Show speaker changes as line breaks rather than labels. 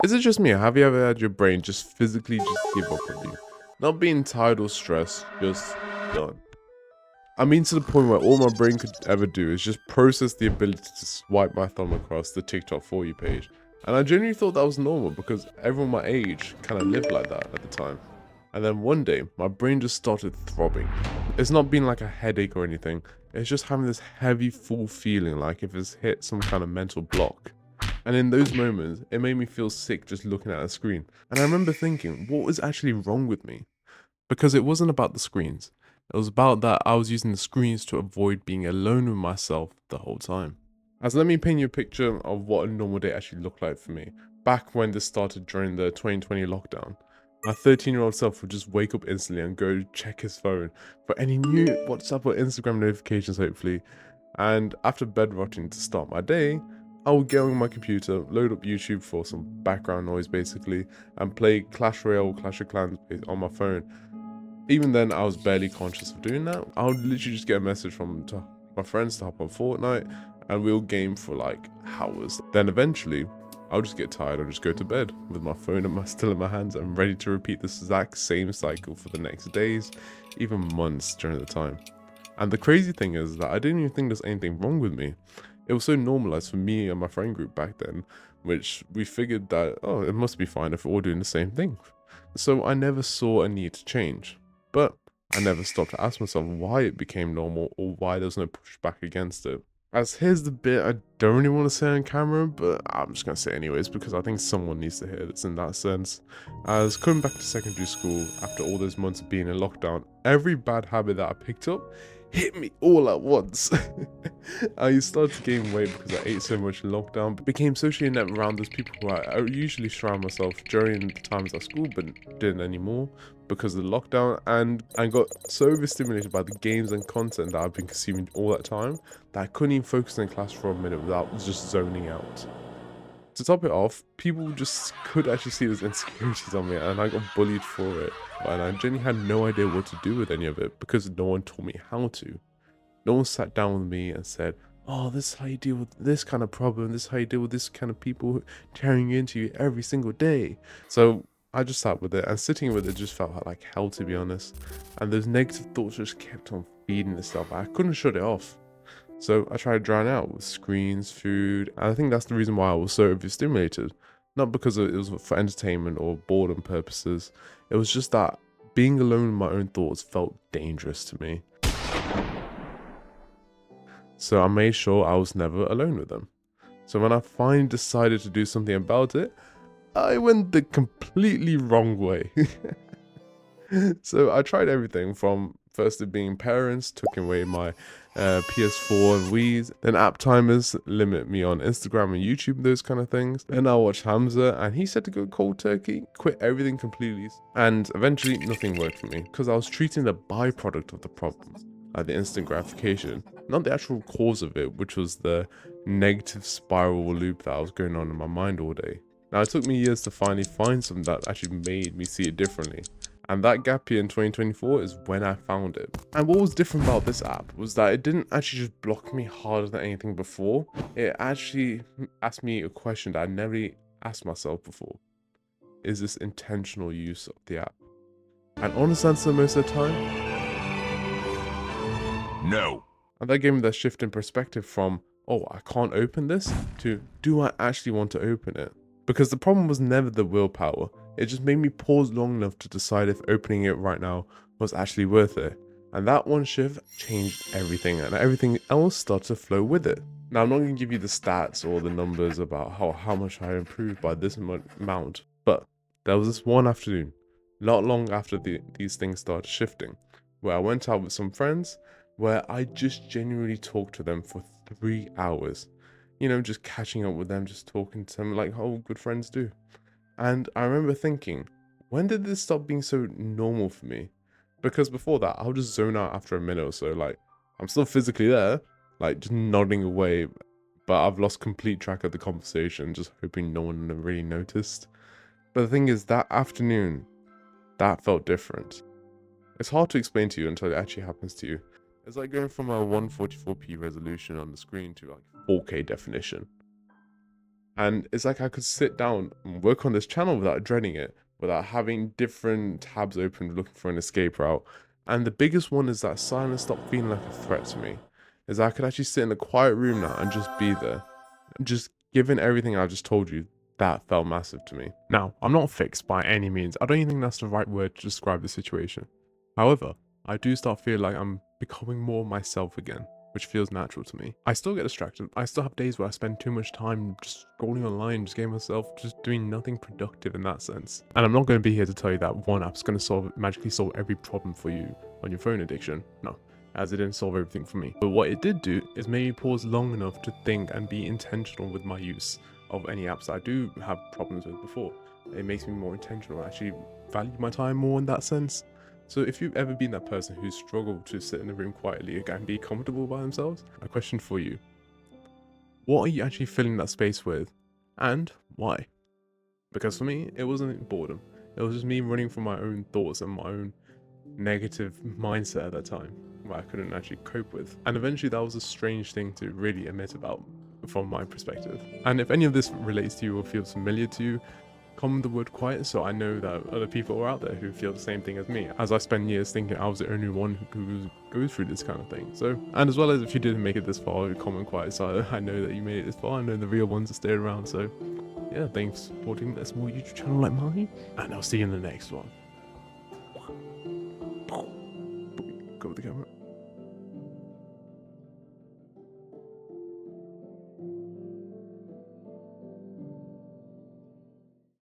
Is it just me, or have you ever had your brain just physically just give up on you? Not being tired or stressed, just done. I mean, to the point where all my brain could ever do is just process the ability to swipe my thumb across the TikTok For You page. And I genuinely thought that was normal because everyone my age kind of lived like that at the time. And then one day, my brain just started throbbing. It's not been like a headache or anything, it's just having this heavy, full feeling like if it's hit some kind of mental block. And in those moments, it made me feel sick just looking at a screen. And I remember thinking, what was actually wrong with me? Because it wasn't about the screens. It was about that I was using the screens to avoid being alone with myself the whole time. As let me paint you a picture of what a normal day actually looked like for me. Back when this started during the 2020 lockdown. My 13-year-old self would just wake up instantly and go check his phone for any new WhatsApp or Instagram notifications, hopefully. And after bed rotting to start my day, I would get on my computer, load up YouTube for some background noise basically, and play Clash Royale or Clash of Clans on my phone. Even then, I was barely conscious of doing that. I would literally just get a message from my friends to hop on Fortnite, and we'll game for like hours. Then eventually, I'll just get tired and just go to bed with my phone still in my hands and ready to repeat this exact same cycle for the next days, even months during the time. And the crazy thing is that I didn't even think there's anything wrong with me. It was so normalized for me and my friend group back then, which we figured that, oh, it must be fine if we're all doing the same thing. So I never saw a need to change. But I never stopped to ask myself why it became normal or why there was no pushback against it. As here's the bit I don't really want to say on camera, but I'm just going to say it anyways because I think someone needs to hear this in that sense. As coming back to secondary school after all those months of being in lockdown, every bad habit that I picked up hit me all at once. I started to gain weight because I ate so much in lockdown, but became socially inept around those people who I usually surround myself during the times at school, but didn't anymore because of the lockdown, and got so overstimulated by the games and content that I've been consuming all that time that I couldn't even focus in class for a minute without just zoning out. To top it off, people just could actually see those insecurities on me and I got bullied for it. And I genuinely had no idea what to do with any of it because no one taught me how to. No one sat down with me and said, oh, this is how you deal with this kind of problem. This is how you deal with this kind of people tearing into you every single day. So I just sat with it, and sitting with it just felt like hell, to be honest. And those negative thoughts just kept on feeding itself. I couldn't shut it off. So I tried to drown out with screens, food, and I think that's the reason why I was so overstimulated. Not because it was for entertainment or boredom purposes. It was just that being alone with my own thoughts felt dangerous to me. So I made sure I was never alone with them. So when I finally decided to do something about it, I went the completely wrong way. So I tried everything from firstly being parents, took away my PS4 and Wii's, then app timers limit me on Instagram and YouTube, those kind of things. Then I watched Hamza and he said to go cold turkey, quit everything completely. And eventually nothing worked for me because I was treating the byproduct of the problem, like the instant gratification, not the actual cause of it, which was the negative spiral loop that I was going on in my mind all day. Now it took me years to finally find something that actually made me see it differently. And that gap year in 2024 is when I found it. And what was different about this app was that it didn't actually just block me harder than anything before. It actually asked me a question that I never really asked myself before. Is this intentional use of the app? And honest answer most of the time, no. And that gave me that shift in perspective from, oh, I can't open this, to do I actually want to open it? Because the problem was never the willpower. It just made me pause long enough to decide if opening it right now was actually worth it. And that one shift changed everything, and everything else started to flow with it. Now, I'm not going to give you the stats or the numbers about how much I improved by this amount, but there was this one afternoon, not long after these things started shifting, where I went out with some friends, where I just genuinely talked to them for 3 hours. You know, just catching up with them, just talking to them like how good friends do. And I remember thinking, when did this stop being so normal for me? Because before that, I'll just zone out after a minute or so. Like, I'm still physically there, like just nodding away, but I've lost complete track of the conversation, just hoping no one really noticed. But the thing is, that afternoon, that felt different. It's hard to explain to you until it actually happens to you. It's like going from a 144p resolution on the screen to like 4K definition. And it's like I could sit down and work on this channel without dreading it, without having different tabs open looking for an escape route. And the biggest one is that silence stopped feeling like a threat to me. Is I could actually sit in a quiet room now and just be there. Just given everything I just told you, that felt massive to me.
Now, I'm not fixed by any means. I don't even think that's the right word to describe the situation. However, I do start feeling like I'm becoming more myself again, which feels natural to me. I still get distracted. I still have days where I spend too much time just scrolling online, just getting myself just doing nothing productive in that sense. And I'm not going to be here to tell you that one app's going to magically solve every problem for you on your phone addiction. No, as it didn't solve everything for me. But what it did do is make me pause long enough to think and be intentional with my use of any apps that I do have problems with before. It makes me more intentional, actually value my time more in that sense. So if you've ever been that person who's struggled to sit in the room quietly and be comfortable by themselves, a question for you. What are you actually filling that space with? And why? Because for me, it wasn't boredom. It was just me running from my own thoughts and my own negative mindset at that time, where I couldn't actually cope with. And eventually that was a strange thing to really admit about from my perspective. And if any of this relates to you or feels familiar to you, comment the word quiet so I know that other people are out there who feel the same thing as me, as I spend years thinking I was the only one who goes through this kind of thing. So, and as well as if you didn't make it this far, comment quiet so I know that you made it this far. I know the real ones are staying around. So yeah, thanks for supporting a small YouTube channel like mine, and I'll see you in the next one. Go with the camera.